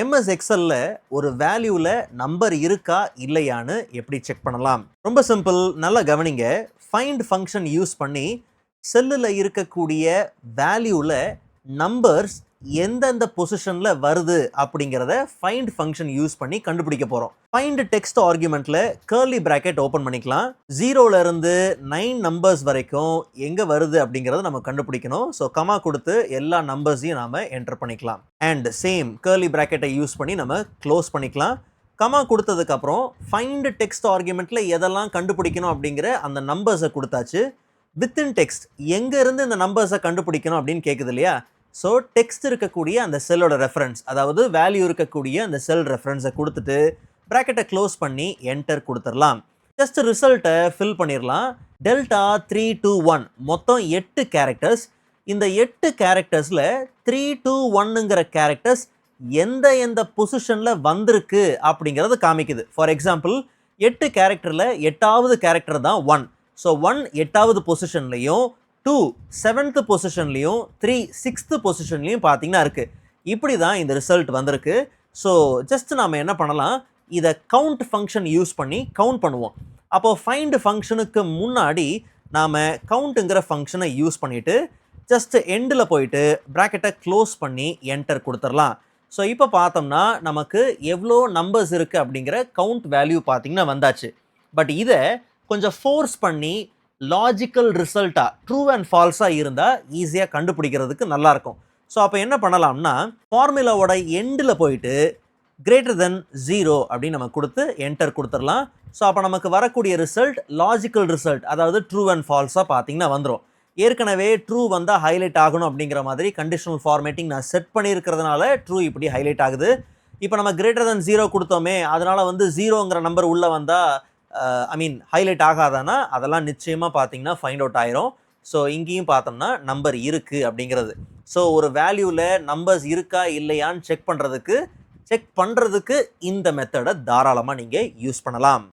MS எக்ஸல்ல ஒரு வேல்யூல number இருக்கா இல்லையான்னு எப்படி செக் பண்ணலாம்? ரொம்ப சிம்பிள். நல்லா கவனிங்க. ஃபைண்ட் ஃபங்க்ஷன் யூஸ் பண்ணி செல்லுல இருக்கக்கூடிய வேல்யூல நம்பர்ஸ் எந்தெந்த பொசிஷன்ல வருது அப்படிங்கிறத ஃபைண்ட் ஃபங்க்ஷன் யூஸ் பண்ணி கண்டுபிடிக்க போறோம். ஃபைண்ட் டெக்ஸ்ட் ஆர்குமெண்ட்ல கர்லி பிராக்கெட் ஓபன் பண்ணிக்கலாம். 0ல இருந்து 9 நம்பர்ஸ் வரைக்கும் எங்க வருது அப்படிங்கறத நம்ம கண்டுபிடிக்கணும். ஸோ கமா கொடுத்து எல்லா நம்பர்ஸையும் நாம என்டர் பண்ணிக்கலாம். அண்ட் சேம் கர்லி பிராக்கெட்டை யூஸ் பண்ணி நம்ம க்ளோஸ் பண்ணிக்கலாம். கமா கொடுத்ததுக்கு அப்புறம் ஃபைண்ட் டெக்ஸ்ட் ஆர்குமெண்ட்ல எதெல்லாம் கண்டுபிடிக்கணும் அப்படிங்கிற அந்த நம்பர்ஸை கொடுத்தாச்சு. வித்தின் டெக்ஸ்ட் எங்க இருந்து இந்த நம்பர்ஸை கண்டுபிடிக்கணும் அப்படின்னு கேட்குது இல்லையா? ஸோ டெக்ஸ்ட் இருக்கக்கூடிய அந்த செல்லோட ரெஃபரன்ஸ், அதாவது வேல்யூ இருக்கக்கூடிய அந்த செல் ரெஃபரன்ஸை கொடுத்துட்டு ப்ராக்கெட்டை க்ளோஸ் பண்ணி என்டர் கொடுத்துடலாம். ஜஸ்ட் ரிசல்ட்டை ஃபில் பண்ணிடலாம். டெல்டா 321 மொத்தம் 8 கேரக்டர்ஸ். இந்த 8 கேரக்டர்ஸில் 321ங்கிற கேரக்டர்ஸ் எந்த பொசிஷனில் வந்திருக்கு அப்படிங்கிறது காமிக்குது. ஃபார் எக்ஸாம்பிள் 8 கேரக்டரில் 8வது கேரக்டர் தான் 1. ஸோ 1 8வது பொசிஷன்லையும் 2 7th பொசிஷன்லையும் 3 6th பொசிஷன்லையும் பார்த்தீங்கன்னா இருக்குது. இப்படி தான் இந்த ரிசல்ட் வந்திருக்கு. ஸோ ஜஸ்ட் நாம் என்ன பண்ணலாம், இதை கவுண்ட் ஃபங்க்ஷன் யூஸ் பண்ணி கவுண்ட் பண்ணுவோம். அப்போது ஃபைண்ட் ஃபங்க்ஷனுக்கு முன்னாடி நாம் கவுண்ட்டுங்கிற ஃபங்க்ஷனை யூஸ் பண்ணிவிட்டு ஜஸ்ட் எண்டில் போயிட்டு ப்ராக்கெட்டை க்ளோஸ் பண்ணி என்டர் கொடுத்துடலாம். ஸோ இப்போ பார்த்தோம்னா நமக்கு எவ்வளோ நம்பர்ஸ் இருக்குது அப்படிங்கிற கவுண்ட் வேல்யூ பார்த்தீங்கன்னா வந்தாச்சு. பட் இதை கொஞ்சம் ஃபோர்ஸ் பண்ணி லாஜிக்கல் ரிசல்ட்டாக ட்ரூ அண்ட் ஃபால்ஸாக இருந்தால் ஈஸியாக கண்டுபிடிக்கிறதுக்கு நல்லாயிருக்கும். ஸோ அப்போ என்ன பண்ணலாம்னா, ஃபார்முலாவோட எண்டில் போயிட்டு கிரேட்டர் தென் 0 அப்படின்னு நம்ம கொடுத்து என்டர் கொடுத்துடலாம். ஸோ அப்போ நமக்கு வரக்கூடிய ரிசல்ட் லாஜிக்கல் ரிசல்ட், அதாவது ட்ரூ அண்ட் ஃபால்ஸாக பார்த்தீங்கன்னா வந்துடும். ஏற்கனவே ட்ரூ வந்தால் ஹைலைட் ஆகணும் அப்படிங்கிற மாதிரி கண்டிஷனல் ஃபார்மேட்டிங் நான் செட் பண்ணியிருக்கிறதுனால ட்ரூ இப்படி ஹைலைட் ஆகுது. இப்போ நம்ம கிரேட்டர் தென் 0 கொடுத்தோமே, அதனால் 0ங்கிற நம்பர் உள்ளே வந்தால் ஹைலைட் ஆகாதானா அதெல்லாம் நிச்சயமாக பார்த்தீங்கன்னா ஃபைண்ட் அவுட் ஆயிரும். ஸோ இங்கேயும் பார்த்தோம்னா நம்பர் இருக்குது அப்படிங்கிறது. ஸோ ஒரு வேல்யூவில் நம்பர்ஸ் இருக்கா இல்லையான்னு செக் பண்ணுறதுக்கு இந்த மெத்தடை தாராளமாக நீங்கள் யூஸ் பண்ணலாம்.